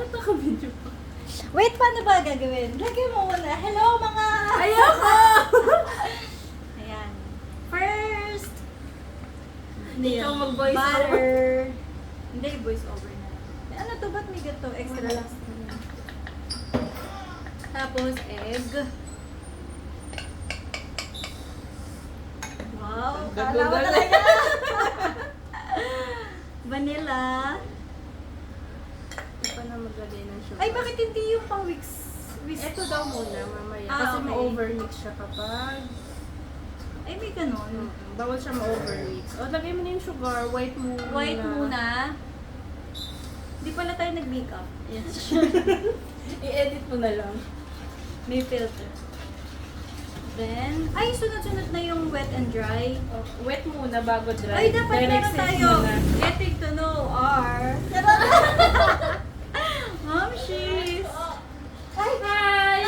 Bakit naka-video pa? Wait, paano ba gagawin? Lagyan mo muna. Hello, mga... Ayoko! Ayan. First, Ikaw mag-voice over. butter. Hindi, voice over na. Ano to? Ba't may gato? Extra lang. Tapos, egg. Wow, kala ko Gagal. talaga. Vanilla. Ito pa na maglagay ng sugar. Ay, bakit hindi yung pang whisk? Ito daw muna, mamaya. Ah, Kasi okay. ma-overmix siya kapag... Ay, may ganon. Bawal siya ma-overmix. O, lagay mo na yung sugar. White muna. White muna. Hindi pala tayo nag-makeup. Yes. I-edit mo na lang. May filter. Then, ay, sunod-sunod na yung wet and dry. O, wet muna bago dry. Ay, dapat Direct meron sense tayo. muna. Getting to know our... Mom, she's... Hi! Hi!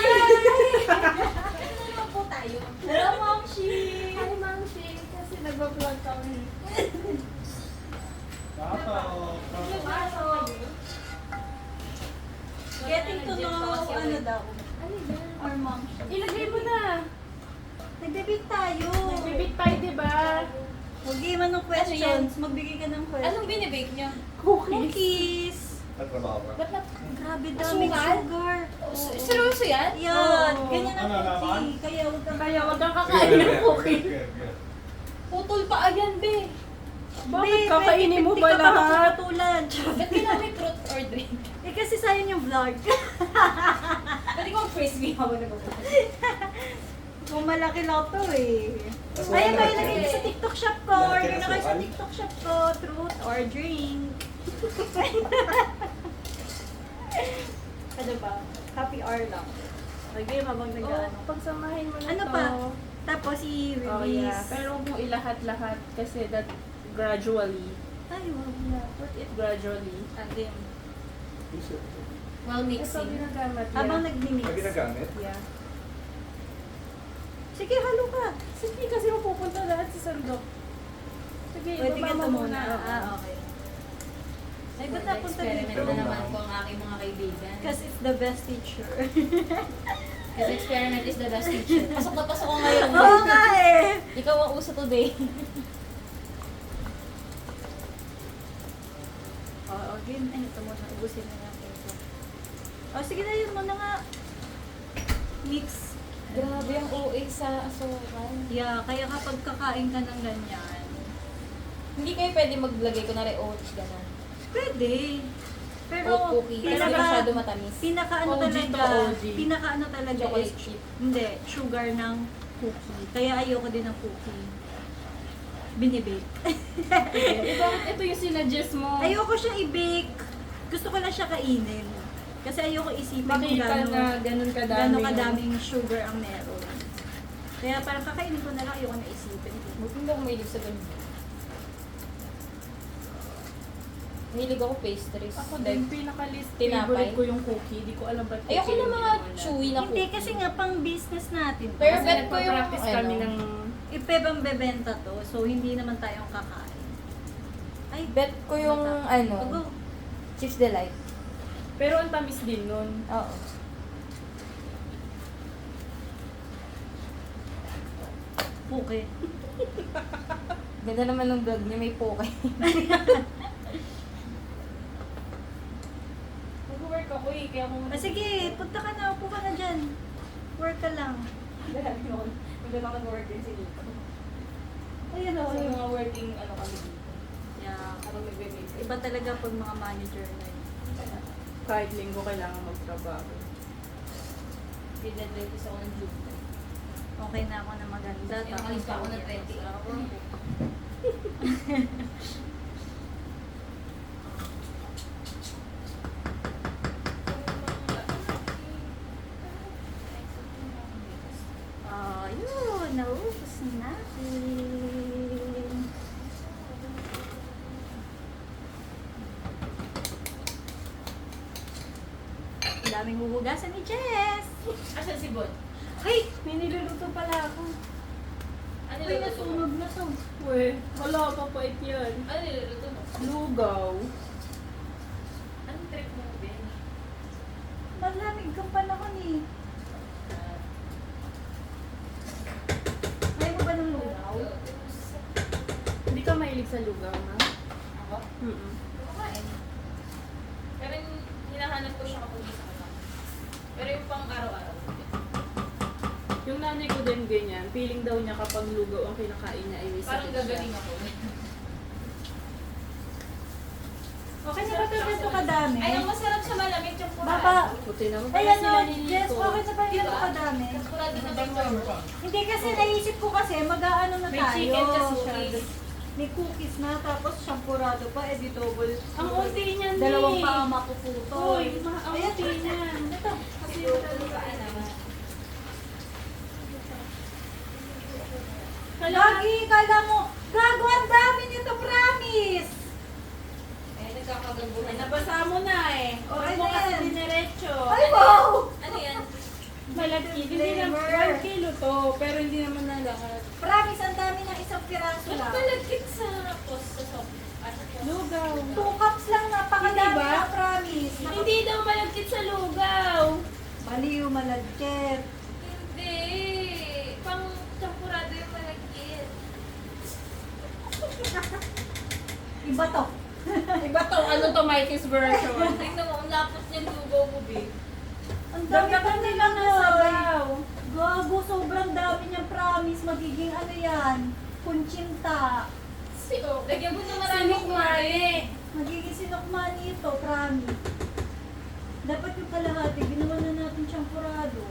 Ano po tayo? Hello, Mom, she's... Hi, Ma'am Shane. Kasi nag-vlog kami. Getting to know, ano daw, our mom, she's... Ilagay mo na. Nagbe-bake tayo. Nagbibig tayo, di ba? Huwag man ng questions. Magbigay ka ng questions. Anong binibake niyo? Cookies. Nagtrabaho ka? Ba't na? Grabe daming Asukal? sugar. Seryoso yan? Yan. Oo. Ganyan ang Ano naman? cookie. Kaya huwag kang... Kaya wag kang kakain ng cookie. Putol pa ayan, be. Bakit kakainin mo ba lahat? Patulan. Ba't kailangan may fruit or drink? Eh kasi sayang yung vlog. Pwede ko mag-frisbee habang nag-vlog. Kung malaki lang to eh. Mas Ayan wala kayo na- lagay niyo sa TikTok shop ko. Malaki Order na na kayo sa sukan? TikTok shop ko. Truth or drink. Ano ba? Happy hour lang. Okay, habang Oh, nag-ano. pagsamahin mo na Ano to. pa? Tapos i-release. Oh, yeah. Pero huwag mo ilahat-lahat kasi that gradually. Ay, wag na. Yeah, put it gradually. Again. While Ito mixing. ginagamit. Habang Yeah. nag-mix. Pag ginagamit? Yeah. Sige, halo ka. Sige, kasi mapupunta lahat sa sandok. Sige, Pwede ibaba ka mo to muna. muna. Ah, okay. Ay, ba't napunta Experiment dito? na naman po ang aking mga kaibigan. Because it's the best teacher. Kasi experiment is the best teacher. Pasok na pasok ko ngayon. Oo nga eh. Ikaw ang uso today. Oo, again. Ay, ito muna. Ubusin na yung ito. Oh, sige na yun muna nga. Mix. Grabe ang OA sa asukal. Yeah, kaya kapag kakain ka ng ganyan, Hindi kayo pwede maglagay ko na oats, gano'n. pwede. Pero, Oat cookie. Kasi masyado matamis. pinaka-ano OG to talaga, OG. pinaka-ano talaga Chocolate is, chip. hindi, sugar ng cookie. Kaya ayoko din ng cookie. Binibake. Ito yung sinadjust mo. Ayoko siya i-bake. Gusto ko lang siya kainin. Kasi ayoko isipin kung Makita na ganun kadami. gano'ng kadaming sugar ang meron. Kaya parang kakainin ko na lang, ayoko na isipin. Hindi ako mahilig sa ganun. Mahilig ako pastries. Ako din, pinaka-least Tinapay. favorite ko yung cookie. Di ko alam ba't Ayoko cookie na yung mga ginawa na. chewy na Hindi, cookie. kasi nga pang business natin. Pero Kasi bet ko yung nagpa-practice kami ano, ng... Ipebang bebenta to, so hindi naman tayong kakain. Ay, bet ko yung ano, Go. Chips Delight. Pero ang tamis din nun. Oo. Puke. Ganda naman ng vlog niya, may poke. Nag-work ako eh, kaya kung... Ah, sige, punta ka na, upo ka na dyan. Work ka lang. Maganda ako nag-work din si Nico. Ayun o. Kasi mga working ano kami dito. Yeah. Ako nagbe-bake. Iba talaga pag mga manager na yun. Kahit linggo kailangan magtrabaho. Pinadretis ako ng June. Okay na ako na maganda. Eh, makalis pa ako ng 20 hours. Yun. Naubos natin. Ang daming huhugasan ni Jess. Asan si Bon? Ay, may niluluto pala ako. Ano Ay, niluluto mo? nasunog na to. Uy, wala pa pa yan. Ano niluluto mo? Lugaw. Anong trip mo, Ben? sa lugaw, ma? Ako? Mm-mm. Kumakain. Pero hinahanap ko siya kapag isa ka. Pero yung pang araw-araw. Yung nanay ko din ganyan, feeling daw niya kapag lugaw ang kinakain niya ay may Parang sakit siya. gagaling ako. Okay na ba ito ganito kadami? Ay, ang masarap sa malamig yung pura. Baba. Puti naman pala Ayan sila o, ni Jess, Nico. bakit na ba ganito Diba? kadami? Kurado na may Hindi kasi naisip ko kasi mag-aano na May tayo. chicken kasi siya. May cookies na, tapos shampurado pa, eh di double. Ang unti niyan, Dalawang eh. pa ang mapuputo. Uy, ang unti niyan. Ito. Kasi yung kain naman. Lagi, kala mo, gago, ang dami nito, promise! Eh, nagkakagaguhan. Nabasa mo na eh. Okay Huwag mo na kasi yan. dinerecho. Ay, wow! Ano yan? Malagkit. Hindi naman Flavor. 1 kilo to, pero hindi naman na lahat. Promise, ang dami ng isang piraso Ba't lang. malagkit sa post sa soft? Lugaw. 2 cups lang, napakadami Hindi ba? na, promise. Hindi daw malagkit sa lugaw. Baliw, malagkit. Hindi. Pang champurado yung malagkit. Iba to. Iba to, ano to, Mikey's version. Tingnan mo, ang lapot niyang lugaw mo, babe. Ang dami pa Dagdagan nila nila ng sabaw. Gago, sobrang dami niyang promise. Magiging ano yan, kunchinta. Lagyan mo na maraming Sinukmari. Magiging sinukmani ito, promise. Dapat yung kalahati, ginawa na natin champurado.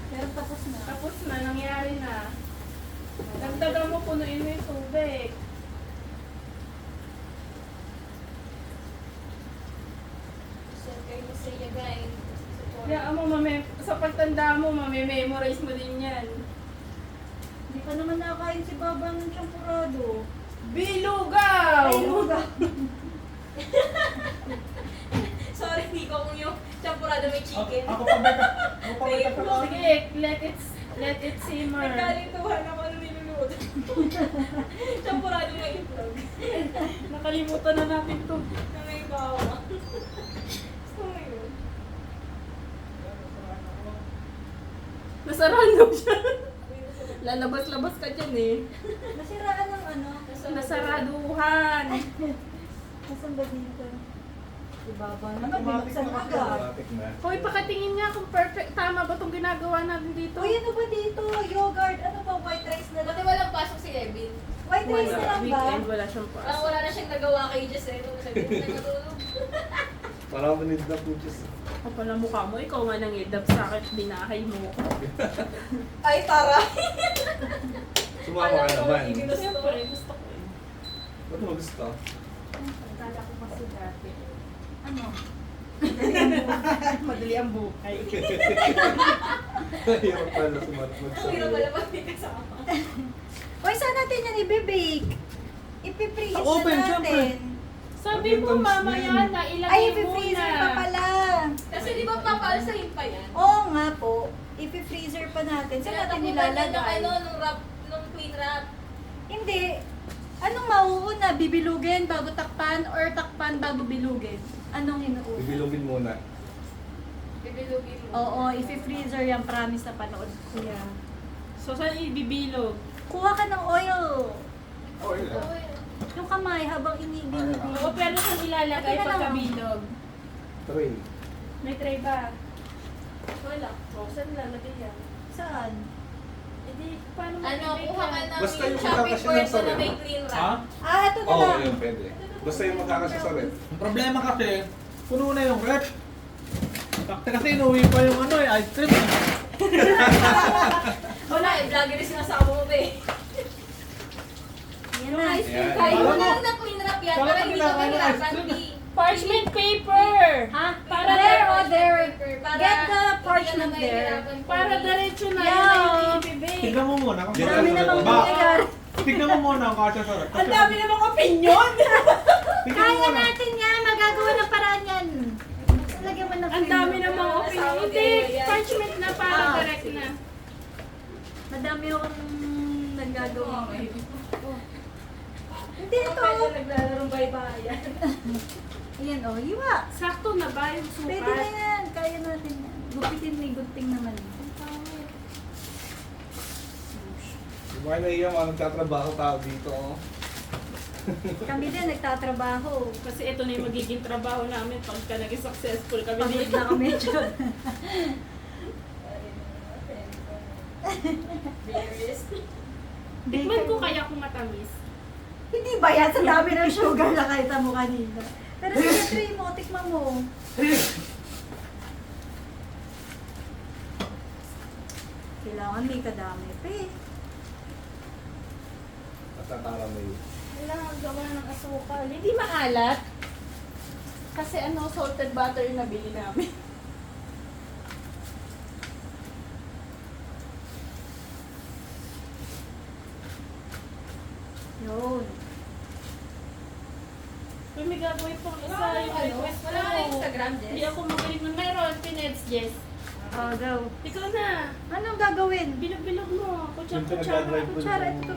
Pero tapos na. Tapos na, nangyari na. Dagdagan mo, punuin mo yung tubig. So, kayo masaya, guys. Kaya mo, sa pagtanda mo, memorize mo din yan. Hindi pa naman nakain si Baba ng champurado. Bilugaw! Ay, luga. Sorry, Nico, kung yung champurado may chicken. Ako pa ba? Ako pa ba? Sige, let it simmer. Nagkalituhan ako nung niluluto. Champurado may itlog. Nakalimutan na natin to. Na may bawang. Gusto mo yun? Nasaraan daw siya. Lalabas-labas ka dyan eh. Nasiraan ng ano. Nasaraduhan. Nasaan ba dito? Si Baba naman, Automatic binuksan na kasi. agad. Automatic na. Hoy, pakatingin nga kung perfect. Tama ba itong ginagawa natin dito? Uy, ano ba dito? Yogurt, ano ba? White rice na lang. Buti walang pasok si Evin. White rice na Wala. lang ba? Weekend, wala siyang Parang pasok. wala na siyang nagawa kay Jess eh. Nung sabi na natulog. Parang manid na po Diyos. Kapal ang mukha mo, ikaw nga nang idap sa akin, binahay mo. Ay, tara! Sumama ka naman. Siyempre, gusto ko eh. Ba't mo gusto? Akala ko kasi dati. Ano? Madali ang buhay. Hirap pala sumatmag sa Ang hirap pala pag may kasama. Uy, saan natin yan i-bake? Ipipreheat Sa oven, na syempre. natin. Sabi mo, Yung mamaya na, Ay, ilagay mo ipi-freezer pa na. pala. Kasi di ba papalsahin pa yan? Oo nga po. Ipi-freezer pa natin. Saan natin nilalagay? Ng ano, nung wrap, nung clean wrap. Hindi. Anong mauuna? Bibilugin bago takpan or takpan bago bilugin? Anong inuuna? Bibilugin muna. Bibilugin mo. Oo, ipi-freezer yan. Promise na panood ko yan. So, saan ibibilog? Kuha ka ng oil. Oh, yeah. Oo, yun. Yung kamay habang Oo, binibig. pero saan ilalagay Ito na lang. pagkabilog? Tray. May tray ba? Wala. O, saan ilalagay yan? Saan? E di, paano Ano, mabibigyan? kuha ka ng Basta yung shopping magkakasya ng person na sarili. may clean Ha? wrap. Ah, ito na Oo, lang. yun pwede. Basta yung magkakasya sa red. Ang problema kasi, puno na yung rep. Kasi inuwi pa yung ano eh, ice cream eh. Wala eh, vlogger yung sinasama mo ba eh. Yan na. Ayan. Kahit mo Alam lang mo, na clean wrap yan, wala pero kang hindi ka ginagawa ng mahirapan. ice cream. Di. Parchment paper! Ha? Para there there, or there. Para Get the hindi ka parchment na there. mahirapan Para pumili. diretso na, Yeah. yun na yung ibibig. Tignan mo muna kung Yan Dami lang namang sa Ba? nangyayari. tignan mo muna ang kasya sa rep. Ang dami namang opinion! Tignan mo Kaya muna. natin yan. Magagawa ng paraan yan. Lagyan mo ng Ang dami film. namang opinion. Asawa Hindi, din mo yan. parchment na para Ah, direct sige. na. Madami akong nagagawa. Okay. Hindi ito. Pwede naglalaro baybayan. Ayan o, hiwa. Sakto na ba yung sukat? Pwede na yan. Kaya natin yan. Gupitin may gunting naman. Yung mga naiya mga nagtatrabaho tao dito. Oh. Kami din, nagtatrabaho. Kasi ito na yung magiging trabaho namin pagka naging successful kami Pagod dito. na kami dyan. Berries. Tikman ko kaya kung matamis. Hindi ba yan? Sa dami ng sugar na kahit mo kanina. Pero sige, try mo, tikman mo. Kailangan may kadami pa eh. Matatara mo yun. Kailangan gawa ng asukal. Hindi maalat. Kasi salted butter yung nabili namin. Yun. Kung may gagawin pang isa Wala yung kayo. request Wala ko. ka na Instagram, Jess? Hindi ako magaling ng meron. Pinets, Jess. Go. Ikaw na. Anong gagawin? Bilog-bilog mo. Yung Kutsara-kutsara. pinag-drive ko Kutsara, nung ito.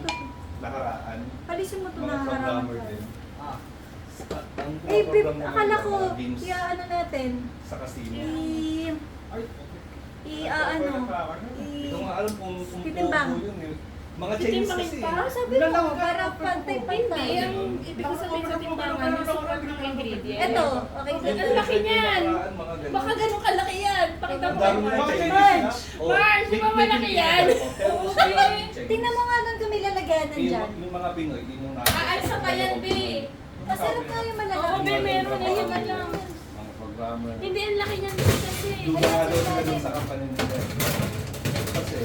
Nakaraan. Alisin mo ito Mga na harapan programmer ka. din. Ah. Ang Eh, Pip, program naman akala ng ko, mga games ano natin, sa casino. Ay, ano, Hindi ko nga alam kung Titimbang. pogo yun eh. Mga Chinese Titimbangin kasi. pa? Ah, sabi Wala mo, lang, para wala. pantay-pantay. Hindi, ang ibig ko sabihin sa timbangan, yung sukat ng ingredient. Ito, okay. Ang laki niyan. Mga ganun. Baka ganun kalaki yan. Pakita Ang mo. dami na Mga Chinese Chinese na. Oh, Mars, di ba malaki yan? Pero sa Chinese. Tingnan mo nga doon kami lalagyanan dyan. Yung mga Pinoy, hindi mo na. Aalsa pa yan, B. Masarap nga yung Oo, malalaki. may meron na yun. Ano. Mga programmer. Hindi, ang laki niyan kasi. Yung mga daw sila dun sa company nila. Kasi,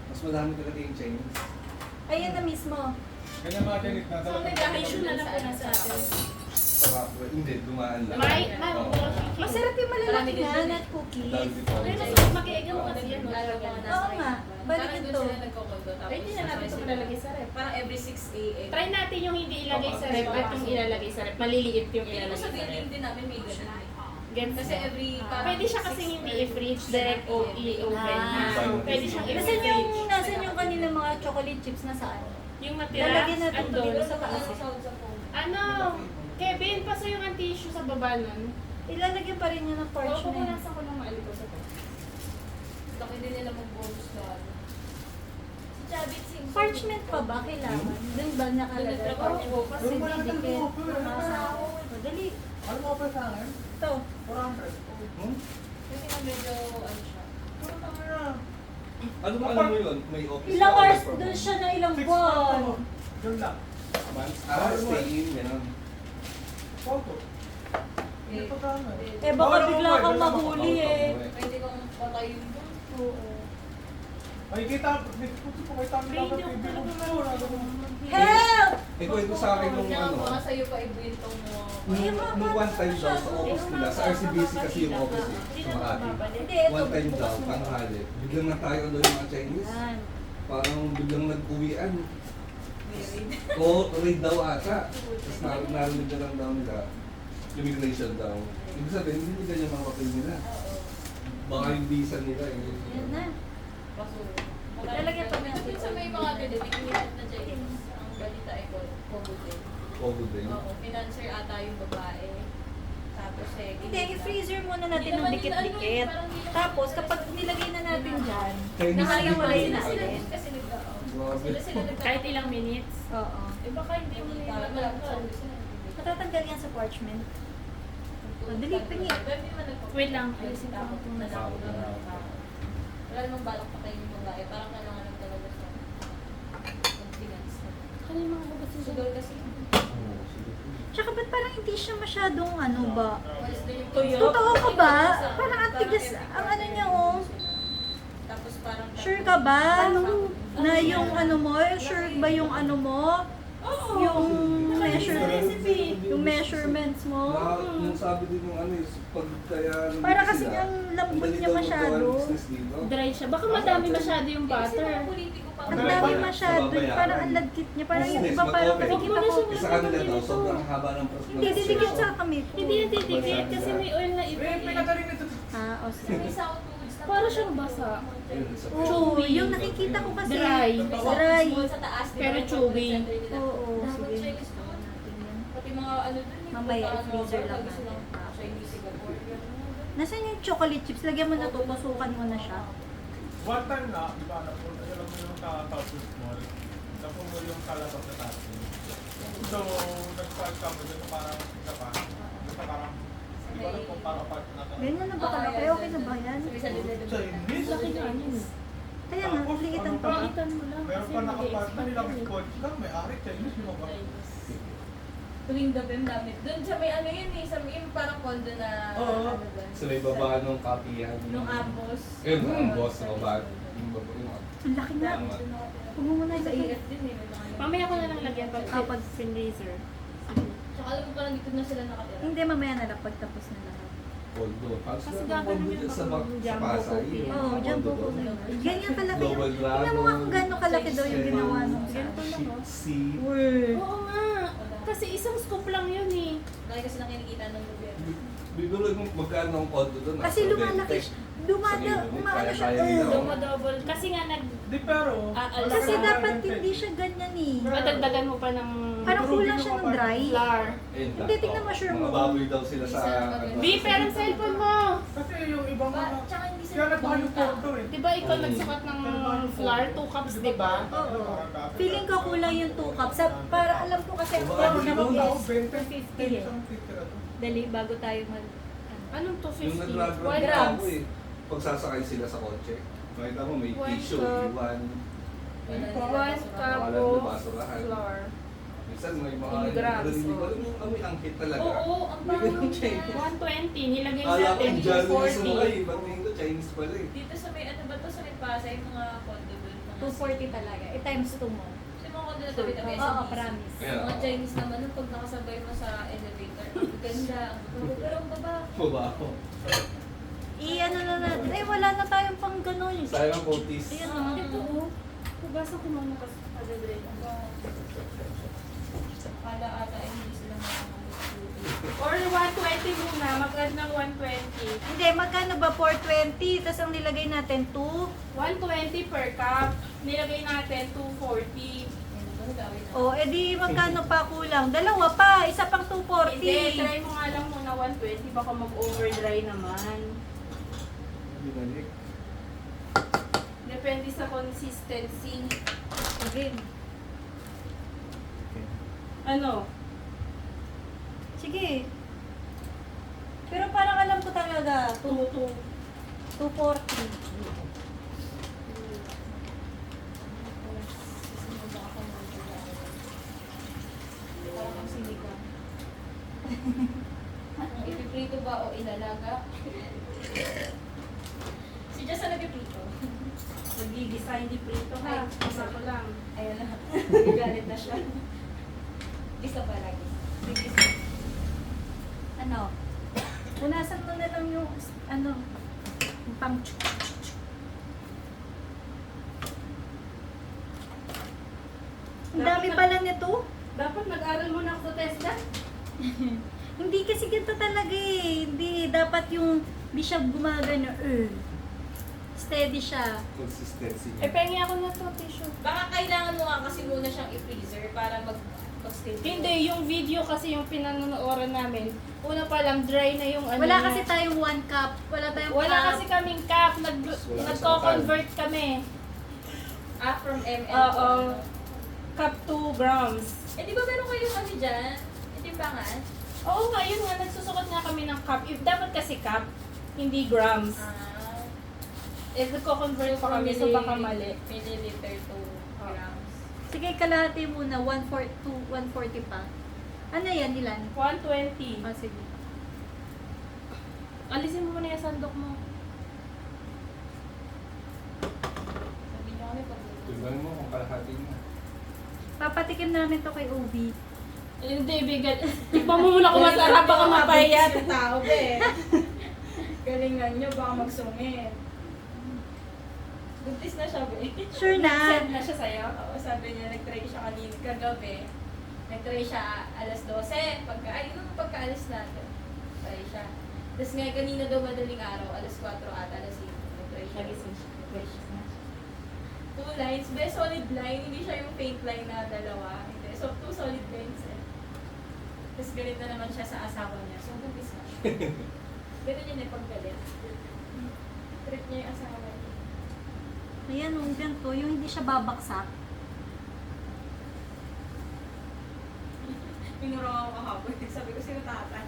mas madami talaga yung Chinese. Ayun na mismo. Kanya mga Chinese na So, nag-vacation na lang po na sa atin. Hindi, dumaan lang. May, Oo. Masarap yung malalaki Marami din nga, dun eh. not cookies. Dahil dito. Ay, mas mag-iiga mo kasi yan. Oo nga, balik Parang ito. doon sila nagkokondo. Ay, hindi na natin ito malalagay sa rep. Parang every 6 a.m. Try natin yung hindi ilagay sa rep at yung ilalagay sa rep. Maliliit yung Hindi mo ilalagay sa sa rep. building din namin may ganun eh. Gets Kasi mo? every parang Pwede siya kasing hindi i-fridge, direct o i-oven na. Ah, Pwede siyang Nasaan i-fridge. nasan yung kanilang mga chocolate chips na saan? Yung matira, Lalagyan natin andun. dito sa taas. Ano? Kevin, paso yung tissue sa baba nun. Ilalagyan pa rin yun ng Oo, parchment. pupunasan ko ng maaliko sa to. Laki din nila mag-bonus na ano. Si Chabit Singh. Parchment pa ba kailangan? Doon ba nakalagay? Doon Parchment. Kasi Doon wala didikit. nang Dali. Ano mo pa sa akin? Ito. 400. Hmm? Kasi nga medyo ano siya. Ano ba alam mo yun? May office Ilang ka, hours work from doon home. siya na ilang 6 buwan. Doon lang. Months? Ah, stay in, gano'n. Photo. Hindi Eh, pa kami. Eh baka bigla kang mahuli eh. pwede kang patayin doon. Oo. Ay, kita. Puto ko kay Tami Hindi lang ako TV talaga mo. Help! Eh, kwento sa akin nung Kaya ano. mga sa'yo pa ibwintong mo. Nung one time daw sa office nila, sa RCBC kasi yung office eh, sa Makati. Hindi, ito. One time daw, bukas mo. tanghali. Biglang na tayo doon yung mga Chinese. Yan. Parang biglang nag-uwian. Married. Oo, raid daw ata. Tapos narinig na lang daw nila. Immigration daw. Ibig sabihin, hindi nila yung mga papel nila. Oo. Baka yung visa nila eh. Yan na. Kaso, Lalagyan pa natin. Sa may mga pinipinit na Chinese, ang balita ay Kogo din. Kogo din. Oo, financer ata yung babae. Tapos eh, Hindi, i-freezer muna natin Hindi ng naman dikit-dikit. nila, parang hindi Tapos, kapag nilagay na natin dyan, Chinese nakaliwalay dito. na sila natin. kasi nagdao. Grabe. Sila nagdao. Kahit ilang minutes. Oo. Eh baka hindi mo Wala nila ko sabi sila. Matatanggal yan sa parchment. Dali, pingi. Wait lang, ayusin ko. Wala namang balak pa kayo yung babae. Parang kailangan lang talaga sa confidence. Ano yung mga babat sa Sugal kasi. Oo, sige. Tsaka ba't parang hindi siya masyadong ano ba? Walis din yung Tuyo? Totoo ka ba? Parang ang tigas, ang ano niya oh. Tapos parang Sure ka ba? Na yung ano mo, sure ba yung ano mo? Oo. Yung recipe. yung measurements mo? Yung sabi din ng ano is pag kaya Para kasi ang lambot niya masyado. Dry siya. Baka madami masyado yung butter. politiko pa. Ang dami masyado, parang ang lagkit niya. Parang yung iba parang nakikita ko. Sa kanila daw, sobrang haba ng process. Hindi, didikit sa kami po. Hindi yan titikit kasi may oil na iba. Pinagaling nito. Ah, o May sige. sao tools na. Para siyang basa. Oo, yung nakikita ko kasi. Dry. Dry. Sa taas, di ba? Pero chewy. Oo, Dapat sige. Chinese doon. Pati mga ano doon. yung Mamaya, punta, i-freezer ano, lang lagi silang natin. Chinese Singapore. Nasaan yung chocolate chips? Lagyan mo na to, pasukan mo na siya. One time na, di ba, alam mo yung tapos mo. Tapos mo yung kalabas na tapos. So, nag-start kami dito parang isa pa. Basta parang, hindi ko alam kung parang part na to. Ganyan na ba kalaki? Okay na ba yan? Sabi sa dinedebate. Chinese? Laki nga yun. Kaya nga, liit ang pa. Pakitan mo lang. Meron kasi pa nakapart na mag-expand nilang yun eh. coach ka, may ari Chinese, di ba ba? Tuwing gabi ang dami. Doon sa may ano yun eh, sa may yung parang condo na Oo. ano doon. Sa may baba nung kapihan. Nung Ambos. Yung boss na baba. Yung baba yung Ang laki nga. Tama. Huwag mo muna Sa ilagay. EF din eh. may mga ano. Mamaya ko na lang lagyan pag freezer. Tsaka alam mo parang dito na sila nakatira. Hindi, mamaya na lang pagtapos na lahat. Condo. Tapos Kasi meron gagawin condo yun dyan sa ako, jumbo Pasay. copy. Oo, oh, dyan po Condo po. doon. Ganyan kalaki yung... Global Tingnan mo nga kung gano'ng kalaki daw yung ginawa nung sa... Ganito lang, oh. Sea. Oo nga. Kasi isang scoop lang yun eh. Lagi kasi nang kinikita ng gobyerno. Bibili mo magkano ang condo doon? Kasi lumalaki siya. Umaano siya. Dumadouble. Kasi nga Di pero, Alas Kasi ka. dapat hindi siya ganyan eh. Madagdagan mo pa ng Parang kulang siya ng dry. flour. Hindi, tingnan mo, sure mo. Mga baboy daw sila sa... Isa- B, pero ang cellphone mo. kasi yung ibang mga, Tsaka hindi kaya sila nagmahal yung pumunta. condo eh. Di ba ikaw nagsukat ng flour? 2 cups, di ba? Oo. Feeling ko kulang yung 2 cups. Para alam ko kasi ang Oo, plano Pero naman ako, is 20, 250 eh. isang titira to. Dali, bago tayo mag... Anong Yung 250? nag-grab 1 ako grams. eh. Pagsasakay sila sa kotse. Makita mo may One tissue, cup. iwan. One Wala cup na of basurahan. flour. Minsan may mga... In grams, Hindi ko oh. alam yung amoy angkit talaga. Oo, ang May bango ganun niya. Chinese. 120. Nilagay Kala ko natin Indian yung sumay. 240. Ba't tingin ko Chinese pala eh. Dito sa may ano ba to sa may Pasay, mga condo doon. Mga 240 talaga. Eh, times 2 mo. Sa mga condo na tabi-tabi. Oo, SMEs. promise. Yeah. Mga Chinese naman, nung pag nakasabay mo sa elevator, ang ganda, ang ganda. Pero ang baba. Mabaho. I-ano na natin. Eh, wala na tayong pang gano'n. Sayang kutis. Ayan Ah. o. Ito oh. Hugasan ko muna kasi padadre. Kala ata ay hindi sila makakalimutan. Or 120 muna. Mag-add ng 120. Hindi, magkano ba? 420. Tapos ang nilagay natin 2. 120 per cup. Nilagay natin 240. Ayun, ano gawin na? O, edi magkano pa kulang? Dalawa pa. Isa pang 240. Hindi, try mo nga lang muna 120. Baka mag-overdry naman. Binalik. Depende sa consistency. Sige. Ano? Sige. Pero parang alam ko talaga. 240. 240. Parang ang sinigang. Ipiprito ba o ilalaga? Si Jess na nagpiprito. Nagigisa, hindi prito ha. Isa ko lang. Ayun na. Nagagalit na siya. Gisa pa lagi. Sige. Ano? Punasan mo na lang yung ano, yung pang Ang dami pala nito. Dapat nag-aral muna ako sa TESDA. Hindi kasi ganito talaga eh. Hindi, dapat yung hindi siya gumagano. Steady siya. Consistency. Pengi ako na to tissue. Baka kailangan mo nga kasi muna siyang i-freezer para mag-stay. Hindi, yung video kasi yung pinanonood namin, una pa lang dry na yung ano Wala niya. kasi tayong 1 cup. Wala tayong Wala cup. kasi kaming cup. Wala Nagko-convert kami. From ml. Oo. Cup 2 grams. Eh di ba meron kayong ano dyan? Itimbangan? Oo nga, yun nga. Nagsusukat nga kami ng cup. If dapat kasi cup, hindi grams. If nagko-convert pa kami, so baka mali. Milliliter to grams. Sige, kalahati muna. 140 pa. Ano yan, ilan? 120. Oh, sige. Alisin mo muna yung sandok mo. Sabi niyo kami pag Tignan mo kung kalahati na. Papatikim namin to kay Obi. Hindi, bigat. Tikman mo muna kung masarap, baka mapayat. Sa tao, be. Galingan niyo, baka magsungit. Buntis na siya, be. Sure na. Send na siya sa'yo. Oo, sabi niya, nag-try siya kanina kagabi. Nag-try siya alas 12. Pagka-alis natin. Try siya. Tapos nga kanina daw madaling araw, alas 4 ata, alas 5. Nag-try siya. Nagising siya. Nag-try siya. 2 lines. Be, solid line. Hindi siya yung faint line na dalawa. Hindi. So, 2 solid lines eh. Tapos galit na naman siya sa asawa niya. So, buntis na siya. Ganun yun eh, paggalit. Trip niya yung asawa niya. Ayan, yung ganito, yung hindi siya babaksak. Pinurang ako kahapon. Sabi ko, sino tatay?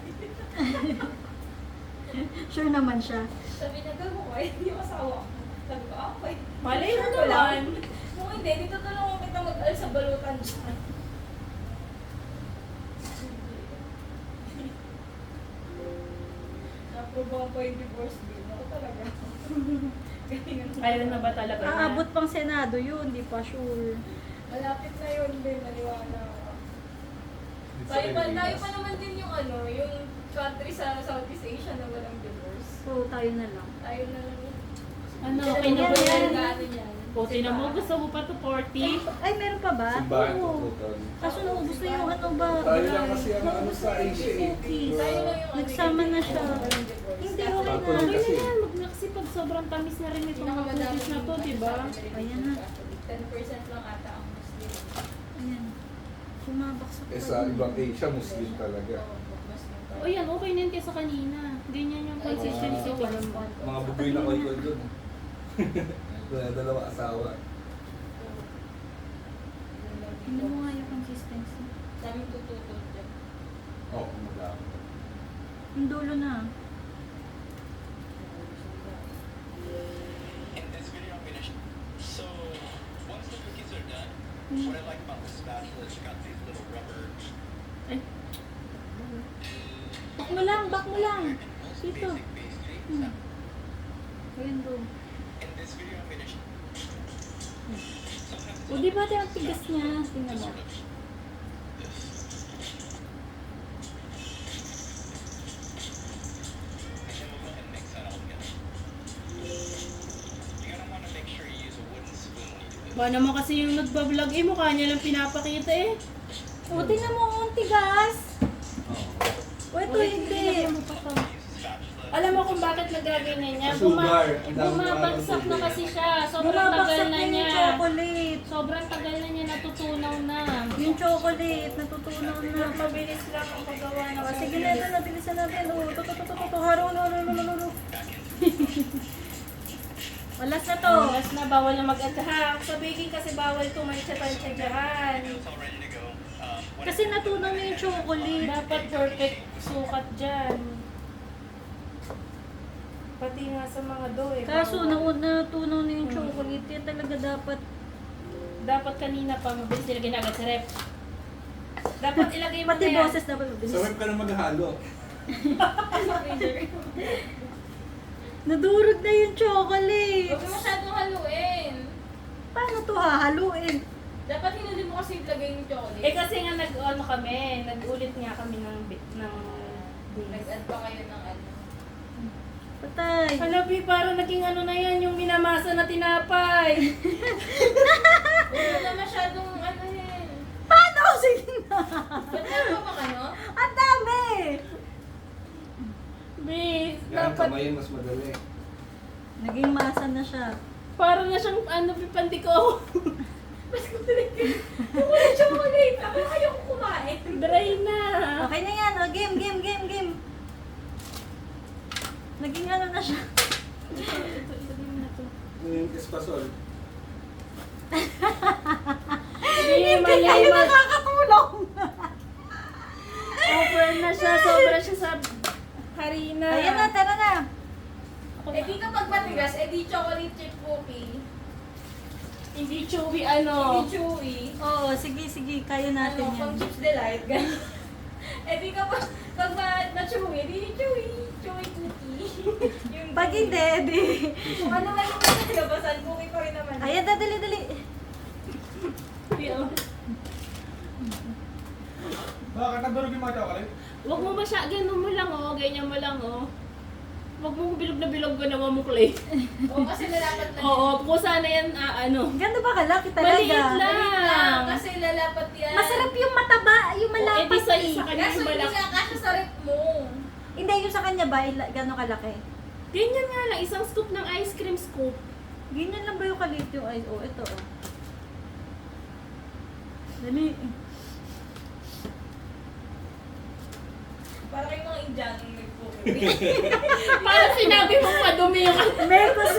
Sure naman siya. Sabi niya, gago ko, yung asawa ko. Sabi ko, okay. Malay mo Sure ko lang. naman. Kung hindi, dito tulungan kita mag-al sa balutan dyan. Naprobang ko yung divorce bill. Ako talaga. Galingan ko. Ayaw na ba talaga niya? Aabot pang Senado yun, di pa sure. Malapit na yun din, maniwala ako. It's Tayo pa, already tayo passed. pa naman din yung ano, yung country sa Southeast Asia na walang divorce. So, tayo na lang. Tayo na lang yun. Ano, Siya okay na lang ba yung yan? nag-ano niyan. Puti na mo, gusto mo pa to 40? Ay, meron pa ba? Simbahan Oo. tututan. Kaso naubos na yung ano ba? Tayo lang kasi ang ano Naubos sa na yung Asia eh. cookies. Tayo lang yung ano, Nagsama na siya. walang divorce. Hindi, Kasi okay Bago na. lang Okay kasi. na yan, kasi pag sobrang tamis na rin itong mga pinakamadami cookies na to, yung diba? sa American Ayan na. Catholic. 10% lang ata ang Muslim. Ayan. Sumabaksak Eh pa sa yun. ibang Asia, Muslim talaga. Oo, Muslim O yan, okay na yun kaysa kanina. Ganyan yung consistency ko naman. Mga bugoy na koy-koy doon. Dalawa asawa. Hindi mo nga yung consistency. Daming tututut dyan. Oo, madami. Yung dulo na. In this video, I'm gonna. So, once the cookies are done, what I like about the spatula is you got these little rubber. Bak mo lang, bak mo lang. Most Dito. basic pastry. Hmm. Ayan doon. In this video, I'm gonna. Sometimes O di ba ang tigas niya? Tingnan mo. sort of this. And then we'll go ahead and mix that all together. You're gonna want to make sure you use a wooden spoon when you do this. Ba naman kasi yung nagbablog eh, mukha niya lang pinapakita eh. O, tingnan mo, ang tigas. Oo. O, ito hindi. Use a spatula. Alam mo kung bakit nagaganyan niya? Sugar. Ang dami Bumabagsak na tubig. kasi siya. Sobrang tagal Bumabaksak na na yung niya. chocolate. Sobrang tagal na niya natutunaw na. Yung chocolate, natutunaw na. Mabilis lang ang paggawa ng O, sige na ito, nabilisan natin. O, to, haro, no. Walas na to. Oras na, bawal na mag-adha. Sa baking kasi bawal tumansya-tansya dyan. It's all ready to go. Kasi natunaw na yung chocolate. Dapat perfect sukat dyan. Pati nga sa mga dough eh. Kaso, bawal. natunaw na yung chocolate. Yan talaga dapat. Dapat kanina pa, mabilis nila ginagad sa rep. Dapat ilagay mo Pati na yan. boses dapat Sa mabilis. web ka na maghalo. Nadurog na yung chocolate. Huwag mo masyadong haluin. Paano to hahaluin? Dapat hinuli mo kasi ilagay yung chocolate. Eh kasi nga nag-ano kami, nag-ulit nga kami ng days. Nag-add pa kayo ng ano. Patay. Halabi, parang naging ano na yan, yung minamasa na tinapay. Huwag mo na masyadong ano yun. Paano? Sige na. Ba't meron pa ano? Ang dami. Bis, Yan, dapat kamay mas madali. Naging masa na siya. parang na siyang ano, pipandi ko. Mas kutulit yun. Wala chocolate. Ako ayaw ko kumain. Dry na. Okay na yan. O, game. Naging ano na siya. Yung espasol. Hindi, Hindi kayo nakakatulong. Over na siya, sobra siya sa harina. Ayan na, tara na. Eh di kapag matigas, eh di chocolate chip cookie. Hindi chewy ano. Hindi chewy. Oo, sige. Kaya natin Ano, yan. pang chips delight. ganun. Eh di kapag na-chewy, di chewy. Chewy cookie. Yung Pag hindi, di. Kung ano man yung nasa labasan, cookie pa rin naman. Ayan na, dali. Bakit nagdurog yung mga chocolate? Huwag mo masya, ganun mo lang oh, ganyan mo lang oh. Huwag mo bilog na bilog ko na mamuklay. Oo, kasi lalapat lang. Oo, kung sana yan, ano. Ganda ba kalaki talaga? Maliit lang. Kasi lalapat yan. Masarap yung mataba, yung Eh malapat di sa eh. isa kanya Kaso yung hindi malaki. nga kasya sa rep mo. Hindi, yung sa kanya ba, gano'ng kalaki? Ganyan nga lang, isang scoop ng ice cream scoop. Ganyan lang ba yung kalit yung ice? Oh, ito oh. Dali. Para kayong mga Indianong nag-cookie. Parang sinabi mo madumi yung Mekos!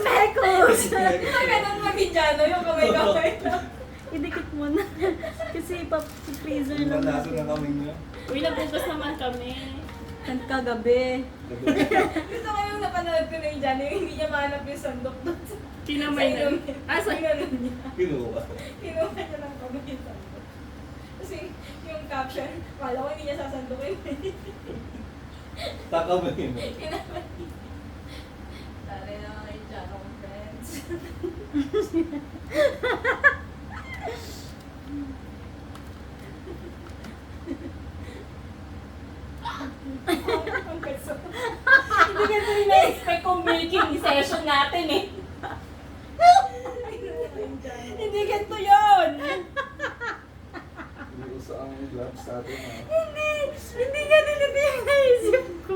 Ganun mag-Indiano yung kamay-kamay. Idikit mo mo na. Kasi freezer Hindi lang malasa na natin. kami niya. Uy, nagugas naman kami. Kagabi. Gusto ko yung napanood ko na yung dyan, yung hindi niya mahanap yung sandok doon sa Kinamay na. Ah, sa ganun niya. Kinuha. Kinuha niya lang kami yung sandok. Kasi yung caption, kala ko hindi niya sasandukin. Takamay mo. Kinamay. Tari na kayo dyan akong friends. Ang kaso. Hindi ka ito ina-expect kung baking session natin eh. Hindi ganito yun. Hindi uso ang gloves sa atin ha. Hindi nga nilito yung naisip ko.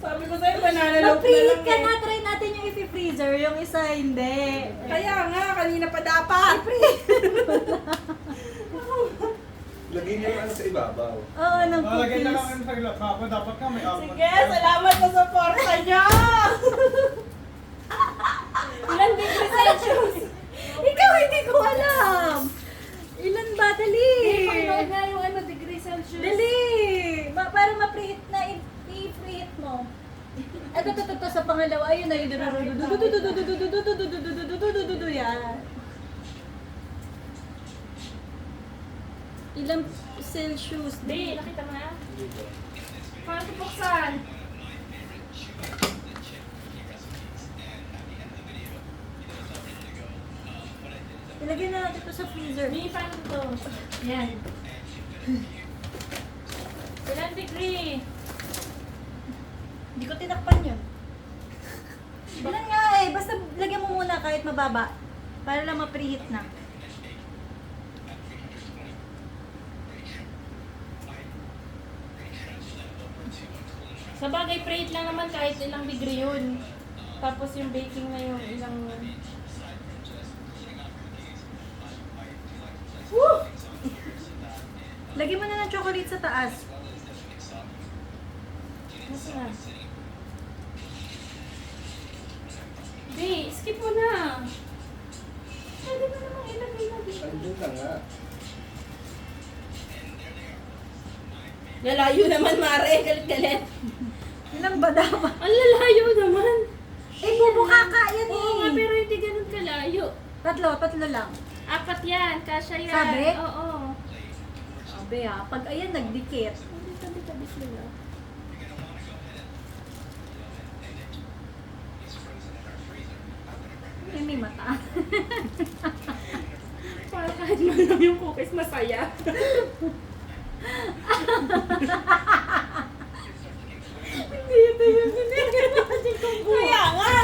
Sabi ko sa'yo, banana loaf na Mag-preheat lang ka eh. na, try natin yung i-freezer, yung isa hindi. Kaya nga, kanina pa dapat. Lagay niyo lang sa ibabaw. Oo, ng Lalagay na cookies. kami sa glass. Papa, dapat ka may almond. Sige, salamat sa suporta niyo. Ilan degree Celsius? Ikaw, hindi ko alam. Ilan ba? Dali. Panood nga yung ano, degree Celsius. Dali. Para ma-preheat na, i-preheat mo. Ito, sa pangalawa. Ayun na yun. Yan. Ilang Celsius? Di, nakita mo na? Paano ito buksan? Ilagay na natin ito sa freezer. Di, paano ito? Yan. Ilan degree? Hindi ko tinakpan yun. Ilan nga eh. Basta lagyan mo muna kahit mababa. Para lang ma-preheat na. Sa bagay, preheat lang naman kahit ilang degree yun. Tapos yung baking na yung ilang... Woo! Lagyan mo na ng chocolate sa taas. Nasa na? Di, skip mo na. Pwede mo namang ilagay na dito. Andun na nga. Lalayo naman, Mare. Galit-galit. Ilang ba dapat? Ang lalayo naman. Eh, bubukaka yan eh. Oo nga, pero hindi ganun kalayo. Tatlo lang. 4 yan, kasya yan. Sabi? Oo. Sabi ah, pag ayan nagdikit. Hindi tabi-tabi sila. May mata. Para kahit man lang yung cookies, masaya. Hindi ito yung natin kong Kaya nga!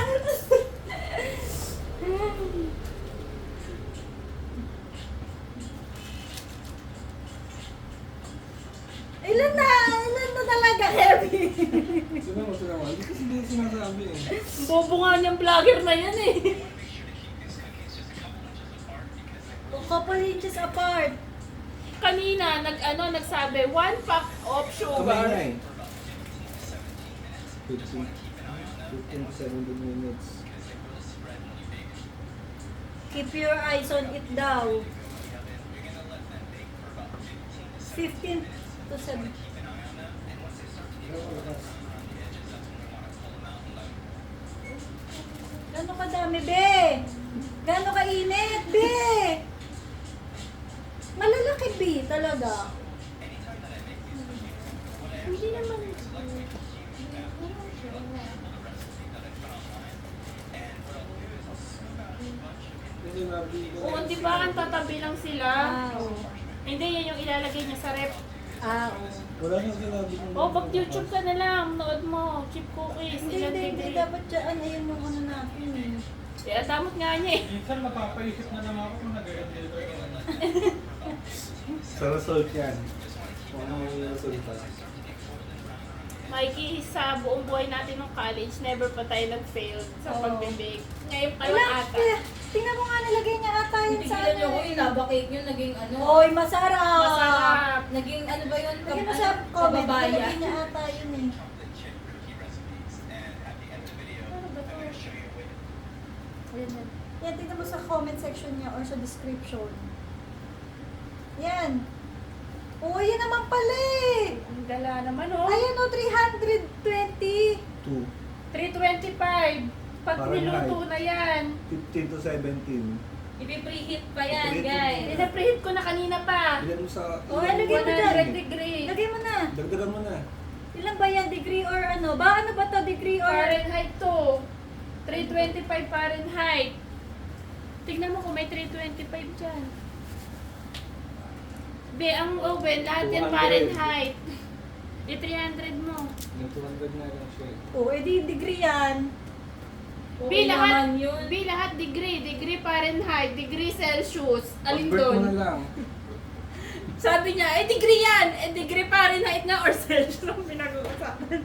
Ilan na talaga, Heavy? Sino mo? Hindi kasi hindi sinasabi eh. Bobo nga niyang vlogger na yan eh. Couple inches apart. Kanina, nagsabi, 1 pack of Kamay sugar. na eh. 15 to 17 minutes. Keep your eyes on it daw. 15 to 7. Gano'n kadami, be? Gano'n kainit, be? Malalaki, be, talaga. Hindi naman. Kasi nabi ko. Oo, di ba? Ang tatabi lang sila. Oo. Hindi, yan yung ilalagay niya sa rep. Oo. Wala nang sinabi ko. Oh, pag YouTube ka na lang, nood mo. Chip cookies, Hindi, ilang hindi, hindi. degree. Dapat dyan, ayun yung ano natin eh. Kaya damot nga niya eh. Minsan mapapaisip na lang ako kung nag-edit ko. Sa result yan. Kung ano yung resulta. Mikey, sa buong buhay natin ng college, never pa tayo nag-fail sa Oo. pag-bake. Ngayon pa lang Wala, ata. tingnan mo nga nilagay niya ata yun sa Tigilan niyo ano ko eh. yung lava cake yun, naging ano. Oy, masarap! Masarap. Naging ano ba yun? Lagyan mo sa comment, Kababaya. nilagay niya ata yun eh. Ano ba to? Ayan na. Yan, tignan mo sa comment section niya or sa description. Yan. Oo, yan naman pala eh. Ang gala naman, oh. Ayan o, 320. 2. 325. Pag Parang niluto high. na yan. 15 to 17. Ipipreheat pa yan, Ipipreheat guys. mo. Pinapreheat ko na kanina pa. Ilan mo sa... Oh, lagay mo dyan. 100 degree. Lagay mo na. Dagdagan mo na. Ilan ba yan? Degree or ano? Ba ano ba to? Degree or... Fahrenheit to. 325 Fahrenheit. Tignan mo kung may 325 dyan. Be, ang oven, lahat yan 200. Fahrenheit. I-300 mo. Yung 200 na lang siya. Oh, edi degree yan. Okay Be, lahat, naman yun. Be, lahat degree. Degree Fahrenheit, degree Celsius. Alin Convert mo na doon? lang. Sabi niya, degree yan. Degree Fahrenheit nga or Celsius ang pinag-uusapan.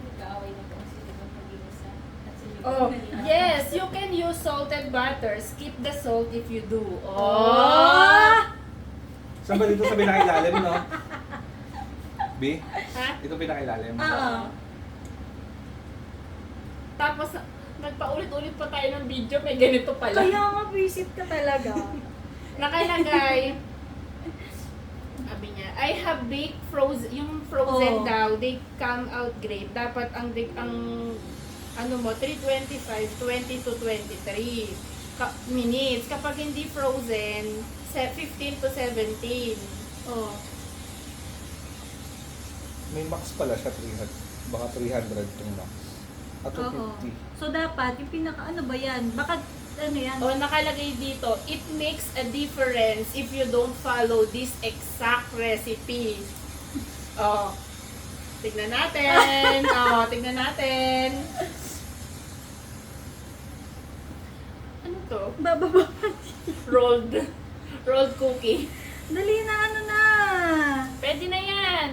Nag-aaway na po kasi ibang pag-iisa. At si Libon Oh, nalina. yes, you can use salted butter. Skip the salt if you do. Oh! Saan ba dito sa pinakailalim, no? B? Ha? Ito pinakailalim. Oo. Tapos, nagpaulit-ulit pa tayo ng video, may ganito pala. Kaya nga, visit ka talaga. Nakalagay, sabi niya, I have baked frozen, yung frozen Oh. daw, they come out great. Dapat ang ano mo, 325, 20 to 23 minutes. Kapag hindi frozen, 15 to 17. Oh. May max pala siya, 300. Baka 300 yung max. At Oo. 250. So, dapat, yung pinaka, ano ba yan? Baka, ano yan? O nakalagay dito, it makes a difference if you don't follow this exact recipe. Oh, tignan natin. Oh, tignan natin. Ano to? Bababa. Rolled cookie. Dali na, ano na. Pwede na yan.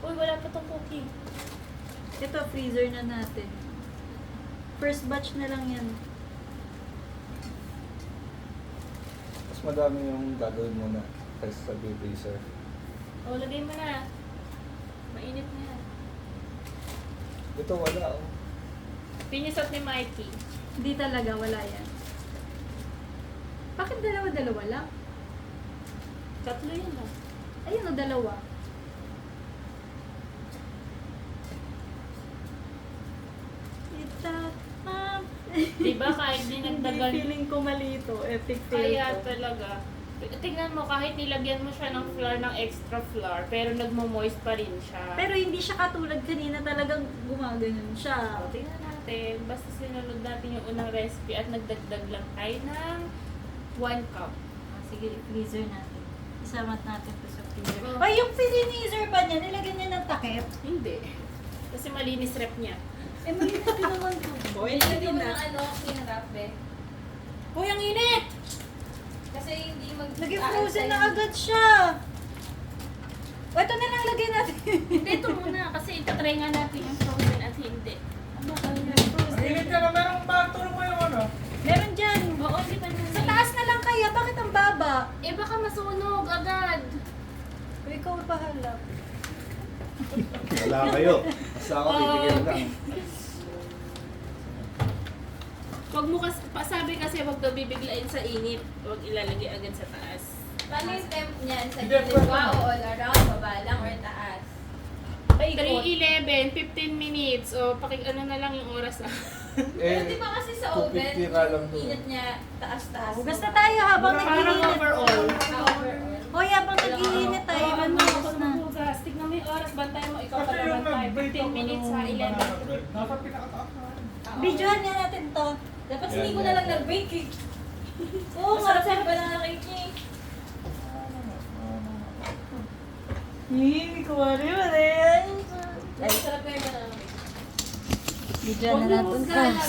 Uy, wala pa tong cookie. Ito, freezer na natin. First batch na lang yan. Mas madami yung gagawin mo na kaysa sa freezer. O, lagay mo na. Mainit na yan. Ito wala, oh. Pinisot ni Mikey. Hindi talaga, wala yan. Bakit dalawa-dalawa lang? Tatlo yan ah. Ayun o, dalawa. Diba kahit dinagdagan, Feeling ko mali ito. Epic fail kaya to. talaga. Tingnan mo, kahit nilagyan mo siya ng flour, ng extra flour, pero nagmo-moist pa rin siya. Pero hindi siya katulad kanina, talagang gumaganon siya. O, tingnan natin. Basta sinunod natin yung unang recipe at nagdagdag lang tayo ng 1 cup. Ah, sige, freezer natin. Isama natin to sa freezer. Oh. Ay, yung freezer ba niya, nilagyan niya ng takip? Hindi. Kasi malinis rep niya. Eh, malinis din naman to. Nilagyan mo ng ano, kinarap eh. Uy, ang init! Kasi hindi mag... Naging frozen na agad siya. O, ito na lang lagyan natin. Hindi, ito muna. Kasi itatry nga natin yung frozen at hindi. Ano ka niya? Mainit ka na, merong bato mo yung ano. Meron dyan. Oo, di ba na? Sa taas na lang kaya, bakit ang baba? Eh, baka masunog agad. O, ikaw bahala. Wala kayo. Basta ako bibigyan lang. Wag mo kasi, sabi kasi wag daw bibiglain sa init. Wag ilalagay agad sa taas. Paano yung temp niyan? Sa Hindi, gilid ba pwede. o all around? Baba lang or taas? 3:11, 15 minutes. O, ano na lang yung oras ah. Pero di ba kasi sa oven, 250 ka lang doon. init niya taas-taas. Hugas na tayo habang Parang nag-iinit. overall. Overall. Hoy, habang nag-iinit tayo, Oo, ano, manugas ako na. maghugas. Tignan mo yung oras. Bantay mo. Ikaw Kasi pala yung bantay. nag-bake 15 minutes ha, 11. Nasa pinakataas na. Videohan nga natin to. Dapat hindi ko na lang nag-bake eh. Oo nga, Masarap pa lang nakiki. hindi ko ano yun eh. Ay, sarap kayo na lang. Videohan na natin to.